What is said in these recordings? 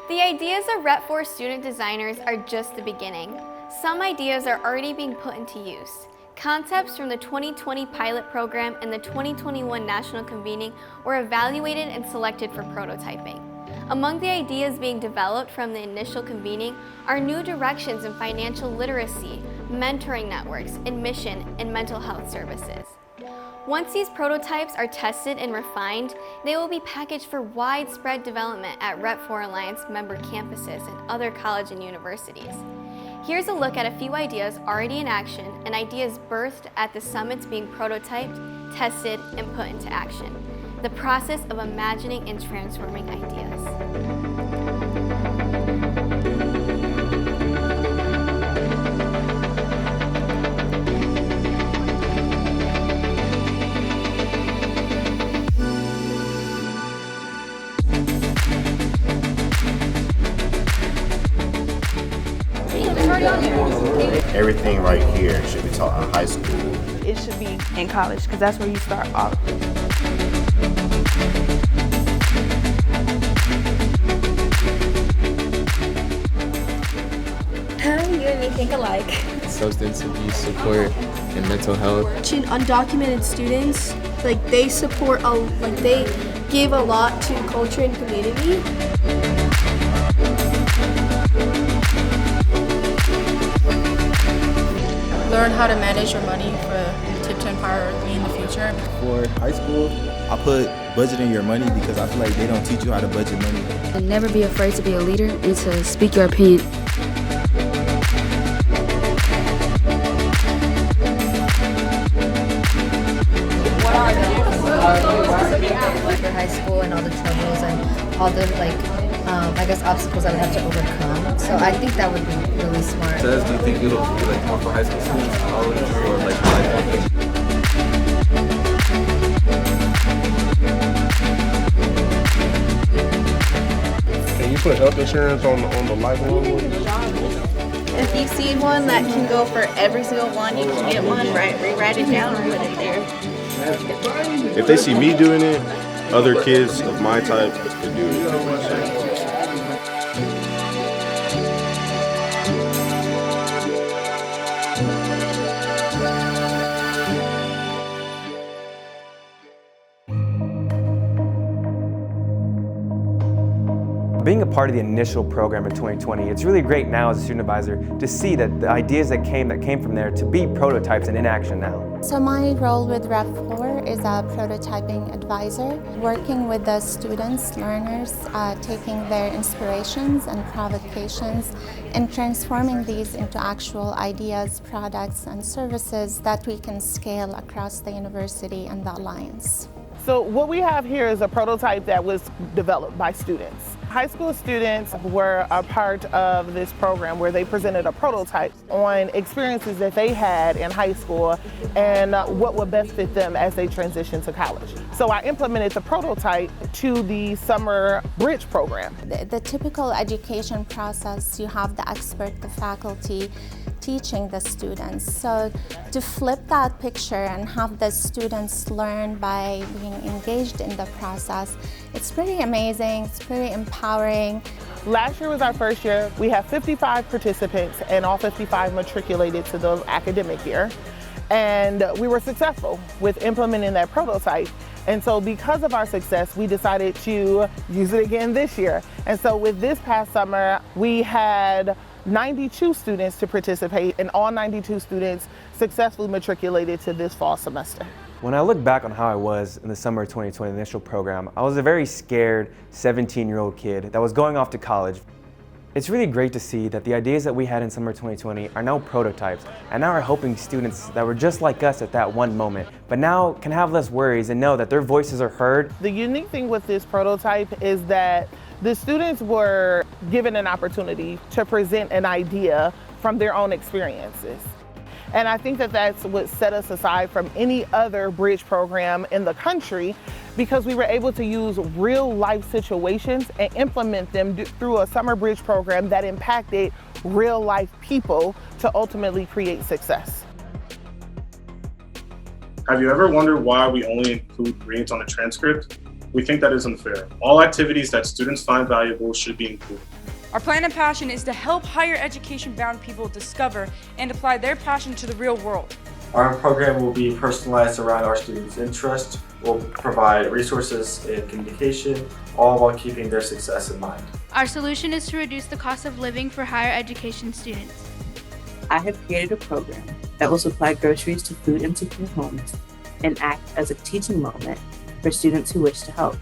The ideas of Rep 4 student designers are just the beginning. Some ideas are already being put into use. Concepts from the 2020 pilot program and the 2021 national convening were evaluated and selected for prototyping. Among the ideas being developed from the initial convening are new directions in financial literacy, mentoring networks, admission, and mental health services. Once these prototypes are tested and refined, they will be packaged for widespread development at Rep 4 Alliance member campuses and other colleges and universities. Here's a look at a few ideas already in action and ideas birthed at the summits being prototyped, tested, and put into action. The process of imagining and transforming ideas. Everything right here should be taught in high school. It should be in college because that's where you start off. You and me think alike. Substance abuse support and mental health. Undocumented students, they support, they give a lot to culture and community. Learn how to manage your money to empower me in the future. For high school, I put budgeting your money because I feel like they don't teach you how to budget money. And never be afraid to be a leader and to speak your opinion. For high school and all the troubles and all the obstacles I would have to overcome. So I think that would be really smart. Do you think it'll be more for high school students, college, or life? Can you put health insurance on the lifelong one? If you see one that can go for every single one, you can get one, rewrite it down and put it there. If they see me doing it, other kids of my type could do it. Being a part of the initial program in 2020, it's really great now as a student advisor to see that the ideas that came from there to be prototypes and in action now. So my role with Rep 4 is a prototyping advisor, working with the students, learners, taking their inspirations and provocations and transforming these into actual ideas, products, and services that we can scale across the university and the Alliance. So what we have here is a prototype that was developed by students. High school students were a part of this program where they presented a prototype on experiences that they had in high school and what would best fit them as they transition to college. So I implemented the prototype to the summer bridge program. The typical education process, you have the expert, the faculty, teaching the students. So to flip that picture and have the students learn by being engaged in the process, it's pretty amazing, it's pretty empowering. Last year was our first year. We have 55 participants and all 55 matriculated to the academic year. And we were successful with implementing that prototype. And so because of our success, we decided to use it again this year. And so with this past summer, we had 92 students to participate, and all 92 students successfully matriculated to this fall semester. When I look back on how I was in the summer of 2020 initial program, I was a very scared 17-year-old kid that was going off to college. It's really great to see that the ideas that we had in summer 2020 are now prototypes and now are helping students that were just like us at that one moment, but now can have less worries and know that their voices are heard. The unique thing with this prototype is that the students were given an opportunity to present an idea from their own experiences. And I think that that's what set us aside from any other bridge program in the country, because we were able to use real life situations and implement them through a summer bridge program that impacted real life people to ultimately create success. Have you ever wondered why we only include grades on the transcript? We think that is unfair. All activities that students find valuable should be included. Our plan and passion is to help higher education-bound people discover and apply their passion to the real world. Our program will be personalized around our students' interests. We'll provide resources in communication, all while keeping their success in mind. Our solution is to reduce the cost of living for higher education students. I have created a program that will supply groceries to food insecure homes and act as a teaching moment for students who wish to help.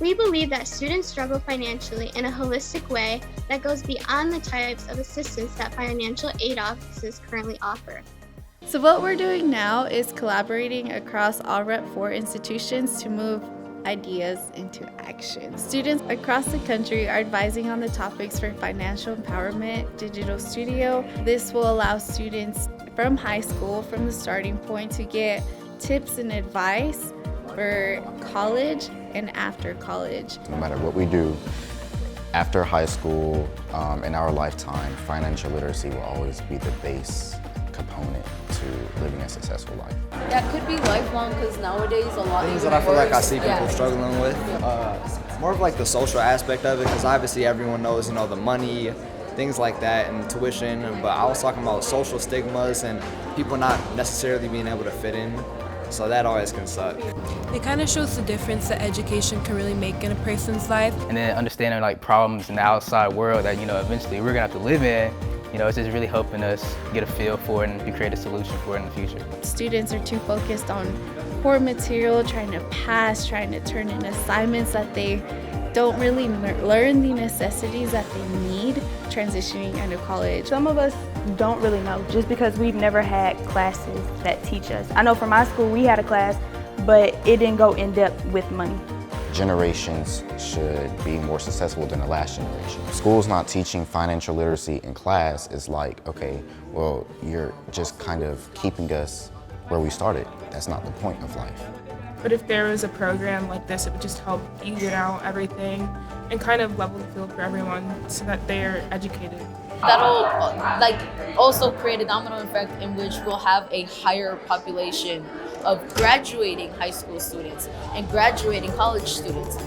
We believe that students struggle financially in a holistic way that goes beyond the types of assistance that financial aid offices currently offer. So what we're doing now is collaborating across all Rep 4 institutions to move ideas into action. Students across the country are advising on the topics for financial empowerment, digital studio. This will allow students from high school, from the starting point, to get tips and advice for college and after college. No matter what we do, after high school, in our lifetime, financial literacy will always be the base component to living a successful life. That could be lifelong because nowadays a lot of things that I feel like I see people struggling with. More of like the social aspect of it, because obviously everyone knows, the money, things like that, and tuition. But I was talking about social stigmas and people not necessarily being able to fit in. So that always can suck. It kind of shows the difference that education can really make in a person's life. And then understanding like problems in the outside world that eventually we're gonna have to live in. It's just really helping us get a feel for it and to create a solution for it in the future. Students are too focused on core material, trying to pass, trying to turn in assignments that they don't really learn the necessities that they need transitioning into college. Some of us don't really know just because we've never had classes that teach us. I know for my school we had a class, but it didn't go in depth with money. Generations should be more successful than the last generation. School's not teaching financial literacy in class. It's like, okay, well, you're just kind of keeping us where we started. That's not the point of life. But if there was a program like this, it would just help even out everything and kind of level the field for everyone so that they're educated. That'll also create a domino effect in which we'll have a higher population of graduating high school students and graduating college students.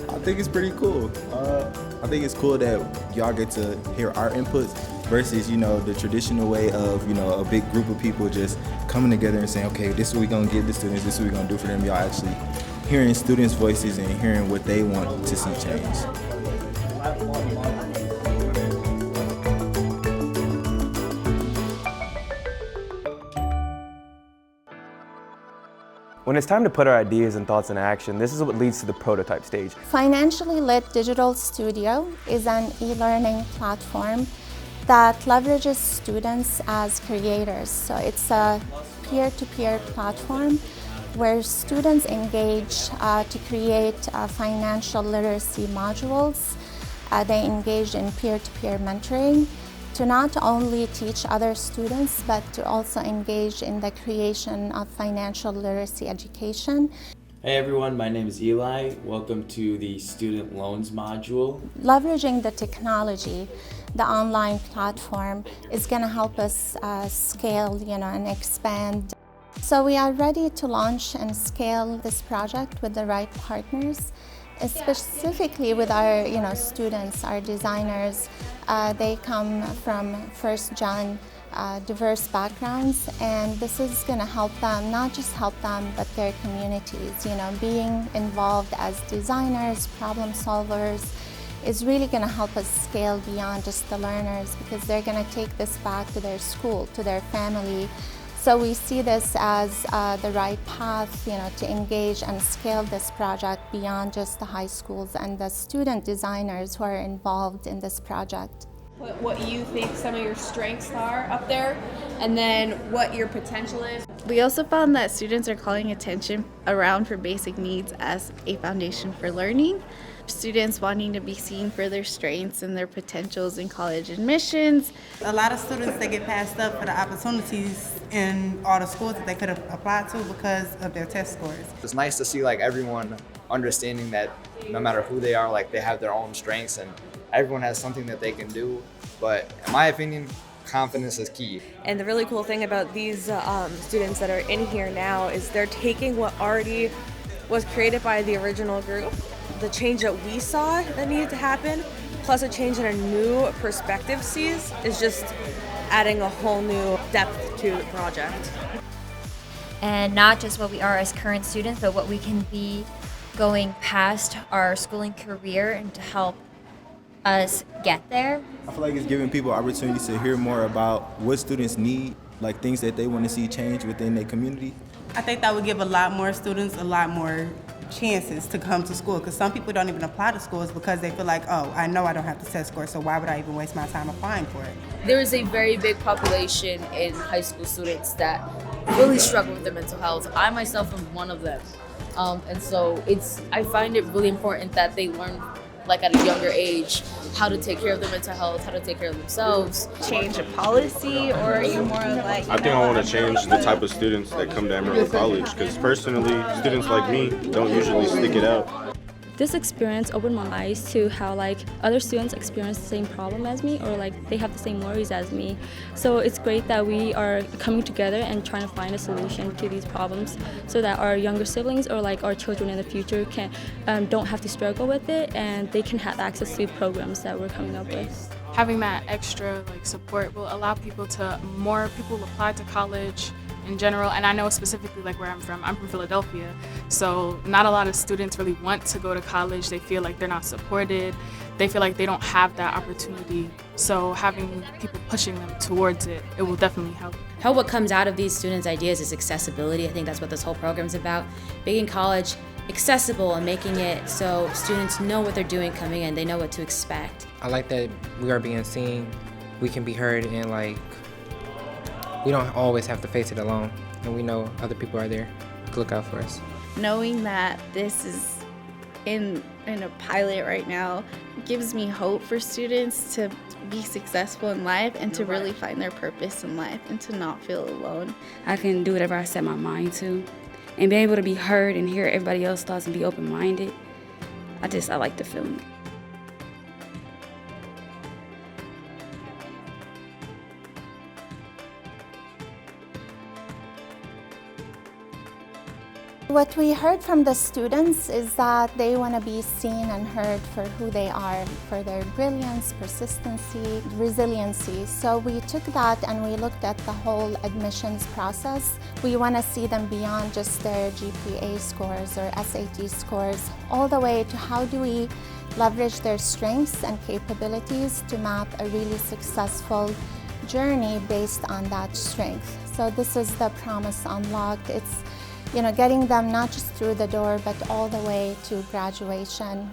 I think it's pretty cool. I think it's cool that y'all get to hear our inputs versus, the traditional way of, a big group of people just coming together and saying, okay, this is what we're gonna give the students, this is what we're gonna do for them. Y'all actually hearing students' voices and hearing what they want to see change. When it's time to put our ideas and thoughts into action, this is what leads to the prototype stage. Financially Lit Digital Studio is an e-learning platform that leverages students as creators. So it's a peer-to-peer platform where students engage to create financial literacy modules. They engage in peer-to-peer mentoring to not only teach other students, but to also engage in the creation of financial literacy education. Hey everyone, my name is Eli. Welcome to the Student Loans module. Leveraging the technology, the online platform is going to help us scale, and expand. So we are ready to launch and scale this project with the right partners, specifically with our students, our designers. They come from first-gen diverse backgrounds, and this is going to help them, not just help them, but their communities. Being involved as designers, problem solvers, is really going to help us scale beyond just the learners, because they're going to take this back to their school, to their family. So we see this as the right path, to engage and scale this project beyond just the high schools and the student designers who are involved in this project. What you think some of your strengths are up there, and then what your potential is. We also found that students are calling attention around for basic needs as a foundation for learning. Students wanting to be seen for their strengths and their potentials in college admissions. A lot of students, they get passed up for the opportunities in all the schools that they could have applied to because of their test scores. It's nice to see everyone understanding that no matter who they are, they have their own strengths and everyone has something that they can do. But in my opinion, confidence is key. And the really cool thing about these students that are in here now is they're taking what was created by the original group. The change that we saw that needed to happen, plus a change in a new perspective sees, is just adding a whole new depth to the project. And not just what we are as current students, but what we can be going past our schooling career and to help us get there. I feel like it's giving people opportunities to hear more about what students need, like things that they want to see change within their community. I think that would give a lot more students a lot more chances to come to school, because some people don't even apply to schools because they feel like, oh, I know I don't have the test score, so why would I even waste my time applying for it? There is a very big population in high school students that really struggle with their mental health. I myself am one of them. And so I find it really important that they learn, like at a younger age, how to take care of their mental health, how to take care of themselves. Change a policy, or are you more like... I think I want to change the type of students that come to Emerald College, because personally, students like me don't usually stick it out. This experience opened my eyes to how like other students experience the same problem as me, or like they have the same worries as me. So it's great that we are coming together and trying to find a solution to these problems so that our younger siblings or like our children in the future don't have to struggle with it, and they can have access to programs that we're coming up with. Having that extra support will allow more people apply to college in general, and I know specifically like where I'm from Philadelphia, so not a lot of students really want to go to college. They feel like they're not supported, they feel like they don't have that opportunity, so having people pushing them towards it will definitely help. What comes out of these students' ideas is accessibility. I think that's what this whole program's about, making college accessible and making it so students know what they're doing coming in, they know what to expect. I like that we are being seen, we can be heard, and we don't always have to face it alone, and we know other people are there to look out for us. Knowing that this is in a pilot right now gives me hope for students to be successful in life and to really find their purpose in life and to not feel alone. I can do whatever I set my mind to and be able to be heard and hear everybody else's thoughts and be open-minded. I like the feeling. What we heard from the students is that they want to be seen and heard for who they are, for their brilliance, persistency, resiliency. So we took that and we looked at the whole admissions process. We want to see them beyond just their GPA scores or SAT scores, all the way to how do we leverage their strengths and capabilities to map a really successful journey based on that strength. So this is the Promise Unlocked. It's getting them not just through the door, but all the way to graduation.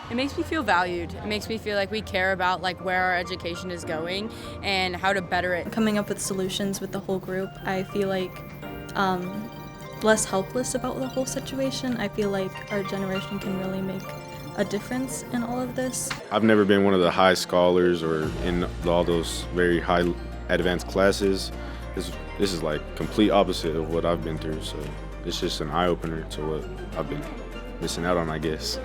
It makes me feel valued. It makes me feel like we care about where our education is going and how to better it. Coming up with solutions with the whole group, I feel like less helpless about the whole situation. I feel like our generation can really make a difference in all of this. I've never been one of the high scholars or in all those very high advanced classes. This is complete opposite of what I've been through, so it's just an eye-opener to what I've been missing out on, I guess.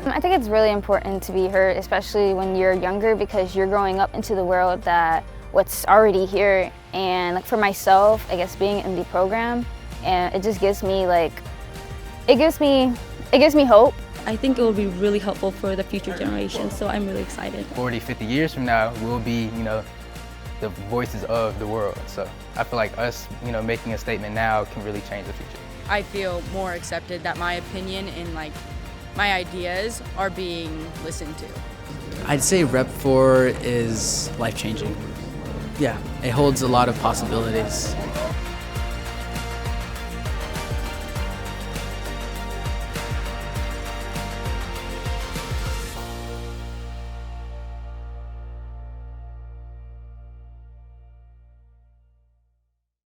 I think it's really important to be heard, especially when you're younger, because you're growing up into the world that what's already here. And for myself, I guess being in the program, and it just gives me it gives me hope. I think it will be really helpful for the future generations, so I'm really excited. 40, 50 years from now, we'll be, the voices of the world. So I feel like us, making a statement now can really change the future. I feel more accepted, that my opinion and my ideas are being listened to. I'd say Rep 4 is life-changing. Yeah, it holds a lot of possibilities.